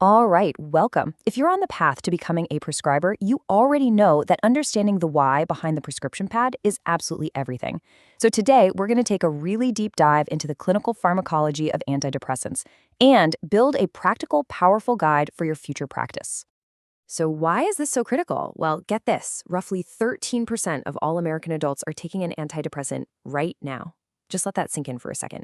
All right, welcome. If you're on the path to becoming a prescriber, you already know that understanding the why behind the prescription pad is absolutely everything. So today, we're going to take a really deep dive into the clinical pharmacology of antidepressants and build a practical, powerful guide for your future practice. So why is this so critical? Well, get this. Roughly 13% of all American adults are taking an antidepressant right now. Just let that sink in for a second.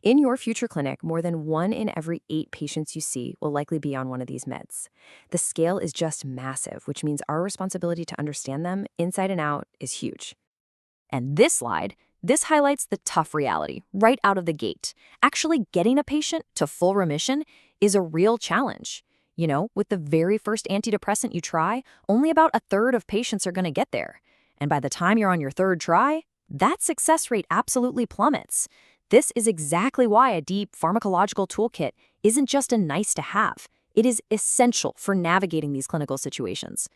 In your future clinic, more than 1 in every 8 patients you see will likely be on one of these meds. The scale is just massive, which means our responsibility to understand them inside and out is huge. And this highlights the tough reality right out of the gate. Actually getting a patient to full remission is a real challenge. With the very first antidepressant you try, only about a third of patients are going to get there. And by the time you're on your third try, that success rate absolutely plummets. This is exactly why a deep pharmacological toolkit isn't just a nice to have. It is essential for navigating these clinical situations.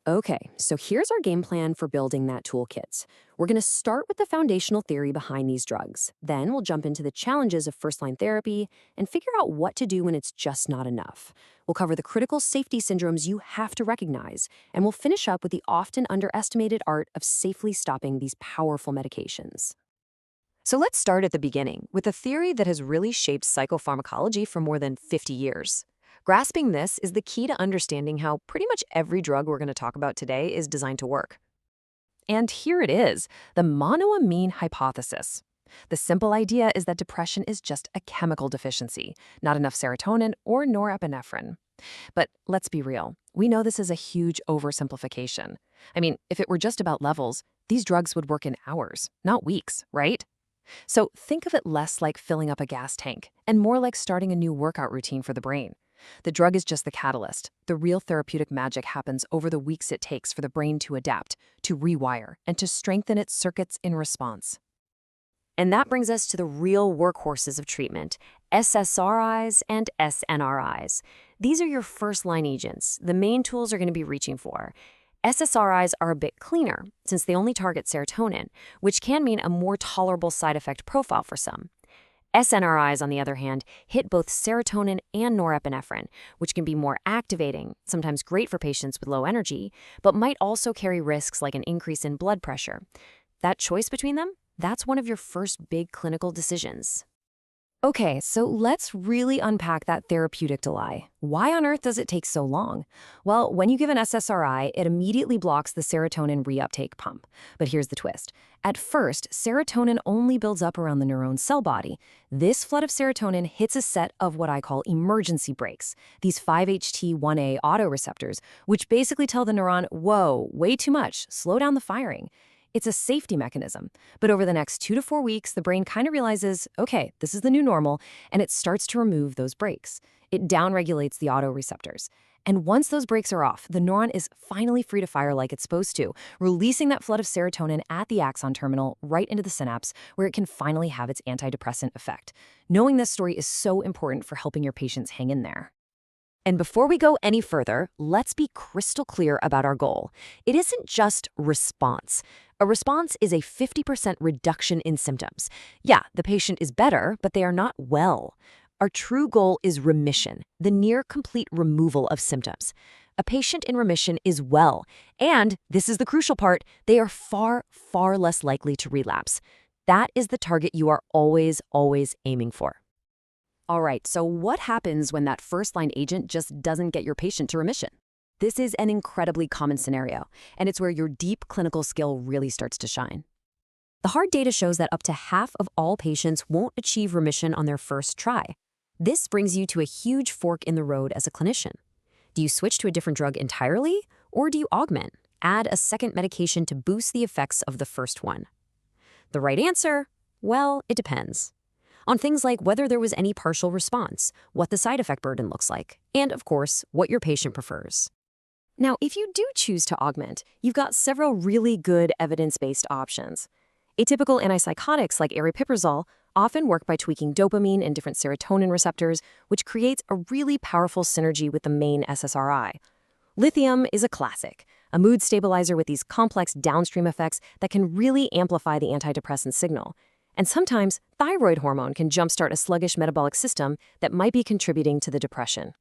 Okay, so here's our game plan for building that toolkit. We're going to start with the foundational theory behind these drugs. Then we'll jump into the challenges of first-line therapy and figure out what to do when it's just not enough. We'll cover the critical safety syndromes you have to recognize, and we'll finish up with the often underestimated art of safely stopping these powerful medications. So let's start at the beginning with a theory that has really shaped psychopharmacology for more than 50 years. Grasping this is the key to understanding how pretty much every drug we're going to talk about today is designed to work. And here it is, the monoamine hypothesis. The simple idea is that depression is just a chemical deficiency, not enough serotonin or norepinephrine. But let's be real, we know this is a huge oversimplification. I mean, if it were just about levels, these drugs would work in hours, not weeks, right? So think of it less like filling up a gas tank and more like starting a new workout routine for the brain. The drug is just the catalyst. The real therapeutic magic happens over the weeks it takes for the brain to adapt, to rewire, and to strengthen its circuits in response. And that brings us to the real workhorses of treatment, SSRIs and SNRIs. These are your first-line agents, the main tools you're going to be reaching for. SSRIs are a bit cleaner, since they only target serotonin, which can mean a more tolerable side effect profile for some. SNRIs, on the other hand, hit both serotonin and norepinephrine, which can be more activating, sometimes great for patients with low energy, but might also carry risks like an increase in blood pressure. That choice between them, that's one of your first big clinical decisions. Okay, so let's really unpack that therapeutic delay. Why on earth does it take so long? Well, when you give an SSRI, it immediately blocks the serotonin reuptake pump. But here's the twist. At first, serotonin only builds up around the neuron's cell body. This flood of serotonin hits a set of what I call emergency brakes, these 5-HT1A autoreceptors, which basically tell the neuron, whoa, way too much, slow down the firing. It's a safety mechanism. But over the next 2 to 4 weeks, the brain kind of realizes, okay, this is the new normal, and it starts to remove those brakes. It downregulates the autoreceptors. And once those brakes are off, the neuron is finally free to fire like it's supposed to, releasing that flood of serotonin at the axon terminal right into the synapse, where it can finally have its antidepressant effect. Knowing this story is so important for helping your patients hang in there. And before we go any further, let's be crystal clear about our goal. It isn't just response. A response is a 50% reduction in symptoms. Yeah, the patient is better, but they are not well. Our true goal is remission, the near complete removal of symptoms. A patient in remission is well, and this is the crucial part, they are far, far less likely to relapse. That is the target you are always, always aiming for. All right, so what happens when that first-line agent just doesn't get your patient to remission? This is an incredibly common scenario, and it's where your deep clinical skill really starts to shine. The hard data shows that up to half of all patients won't achieve remission on their first try. This brings you to a huge fork in the road as a clinician. Do you switch to a different drug entirely, or do you augment, add a second medication to boost the effects of the first one? The right answer? Well, it depends. On things like whether there was any partial response, what the side effect burden looks like, and of course, what your patient prefers. Now, if you do choose to augment, you've got several really good evidence-based options. Atypical antipsychotics like aripiprazole often work by tweaking dopamine and different serotonin receptors, which creates a really powerful synergy with the main SSRI. Lithium is a classic, a mood stabilizer with these complex downstream effects that can really amplify the antidepressant signal. And sometimes, thyroid hormone can jumpstart a sluggish metabolic system that might be contributing to the depression.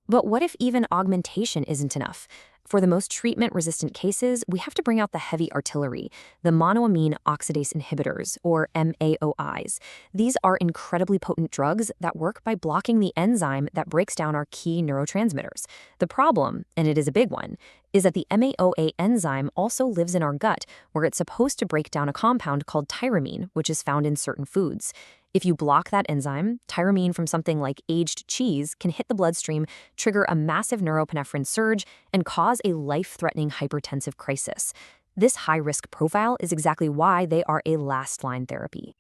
But what if even augmentation isn't enough? For the most treatment-resistant cases, we have to bring out the heavy artillery, the monoamine oxidase inhibitors, or MAOIs. These are incredibly potent drugs that work by blocking the enzyme that breaks down our key neurotransmitters. The problem, and it is a big one, is that the MAOA enzyme also lives in our gut, where it's supposed to break down a compound called tyramine, which is found in certain foods. If you block that enzyme, tyramine from something like aged cheese can hit the bloodstream, trigger a massive neuropinephrine surge, and cause a life-threatening hypertensive crisis. This high-risk profile is exactly why they are a last-line therapy.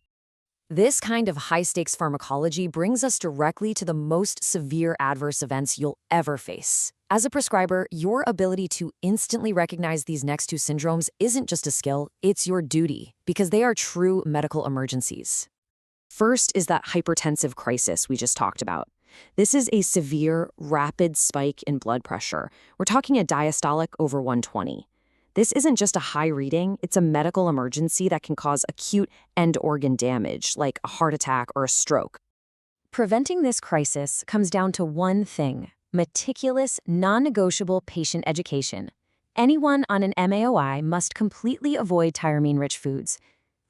This kind of high-stakes pharmacology brings us directly to the most severe adverse events you'll ever face. As a prescriber, your ability to instantly recognize these next two syndromes isn't just a skill, it's your duty, because they are true medical emergencies. First is that hypertensive crisis we just talked about. This is a severe, rapid spike in blood pressure. We're talking a diastolic over 120. This isn't just a high reading, it's a medical emergency that can cause acute end organ damage, like a heart attack or a stroke. Preventing this crisis comes down to one thing: meticulous, non-negotiable patient education. Anyone on an MAOI must completely avoid tyramine-rich foods.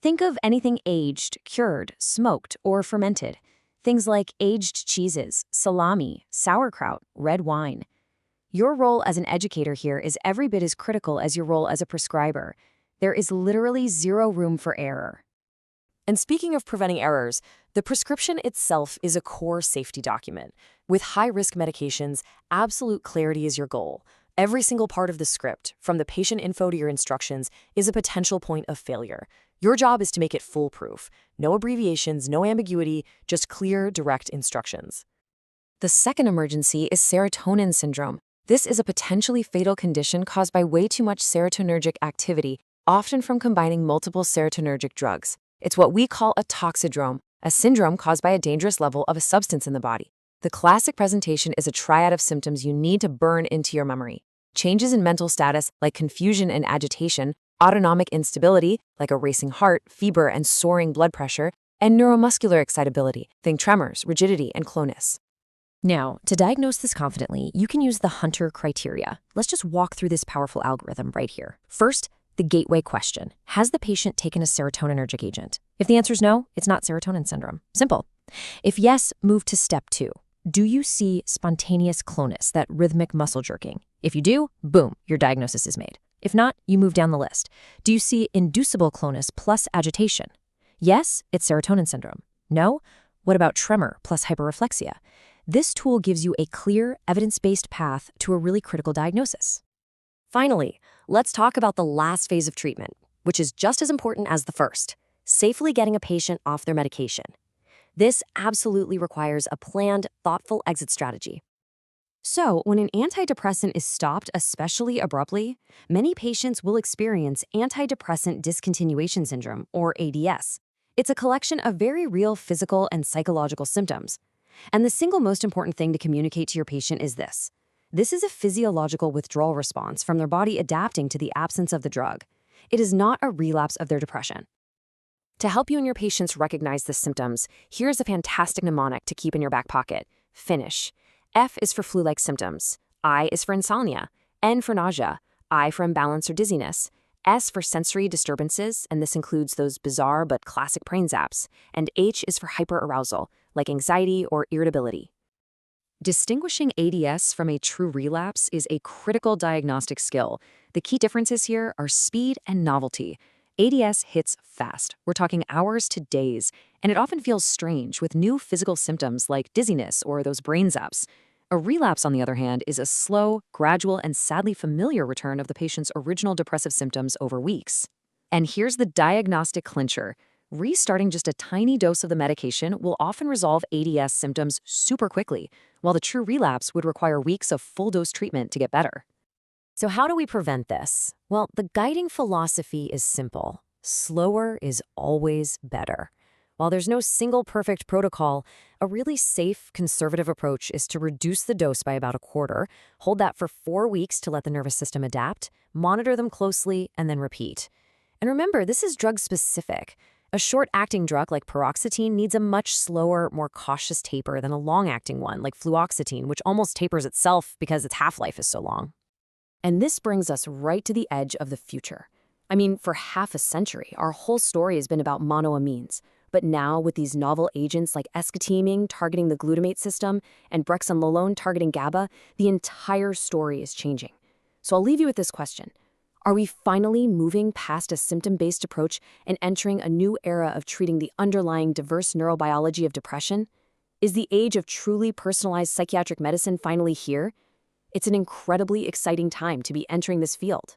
Think of anything aged, cured, smoked, or fermented. Things like aged cheeses, salami, sauerkraut, red wine. Your role as an educator here is every bit as critical as your role as a prescriber. There is literally zero room for error. And speaking of preventing errors, the prescription itself is a core safety document. With high-risk medications, absolute clarity is your goal. Every single part of the script, from the patient info to your instructions, is a potential point of failure. Your job is to make it foolproof. No abbreviations, no ambiguity, just clear, direct instructions. The second emergency is serotonin syndrome. This is a potentially fatal condition caused by way too much serotonergic activity, often from combining multiple serotonergic drugs. It's what we call a toxidrome, a syndrome caused by a dangerous level of a substance in the body. The classic presentation is a triad of symptoms you need to burn into your memory. Changes in mental status, like confusion and agitation, autonomic instability, like a racing heart, fever, and soaring blood pressure, and neuromuscular excitability, think tremors, rigidity, and clonus. Now, to diagnose this confidently, you can use the Hunter criteria. Let's just walk through this powerful algorithm right here. First, the gateway question. Has the patient taken a serotonergic agent? If the answer is no, it's not serotonin syndrome. Simple. If yes, move to step 2. Do you see spontaneous clonus, that rhythmic muscle jerking? If you do, boom, your diagnosis is made. If not, you move down the list. Do you see inducible clonus plus agitation? Yes, it's serotonin syndrome. No? What about tremor plus hyperreflexia? This tool gives you a clear, evidence-based path to a really critical diagnosis. Finally, let's talk about the last phase of treatment, which is just as important as the first: safely getting a patient off their medication. This absolutely requires a planned, thoughtful exit strategy. So, when an antidepressant is stopped, especially abruptly, many patients will experience antidepressant discontinuation syndrome, or ADS. It's a collection of very real physical and psychological symptoms. And the single most important thing to communicate to your patient is this. This is a physiological withdrawal response from their body adapting to the absence of the drug. It is not a relapse of their depression. To help you and your patients recognize the symptoms, here's a fantastic mnemonic to keep in your back pocket: FINISH. F is for flu-like symptoms. I is for insomnia. N for nausea. I for imbalance or dizziness. S for sensory disturbances, and this includes those bizarre but classic brain zaps. And H is for hyperarousal, like anxiety or irritability. Distinguishing ADS from a true relapse is a critical diagnostic skill. The key differences here are speed and novelty. ADS hits fast. We're talking hours to days, and it often feels strange with new physical symptoms like dizziness or those brain zaps. A relapse, on the other hand, is a slow, gradual, and sadly familiar return of the patient's original depressive symptoms over weeks. And here's the diagnostic clincher. Restarting just a tiny dose of the medication will often resolve ADS symptoms super quickly, while the true relapse would require weeks of full-dose treatment to get better. So how do we prevent this? Well, the guiding philosophy is simple. Slower is always better. While there's no single perfect protocol, a really safe, conservative approach is to reduce the dose by about a quarter, hold that for 4 weeks to let the nervous system adapt, monitor them closely, and then repeat. And remember, this is drug-specific. A short-acting drug like paroxetine needs a much slower, more cautious taper than a long-acting one like fluoxetine, which almost tapers itself because its half-life is so long. And this brings us right to the edge of the future. I mean, for half a century, our whole story has been about monoamines. But now, with these novel agents like esketamine targeting the glutamate system and brexanolone targeting GABA, the entire story is changing. So I'll leave you with this question. Are we finally moving past a symptom-based approach and entering a new era of treating the underlying diverse neurobiology of depression? Is the age of truly personalized psychiatric medicine finally here? It's an incredibly exciting time to be entering this field.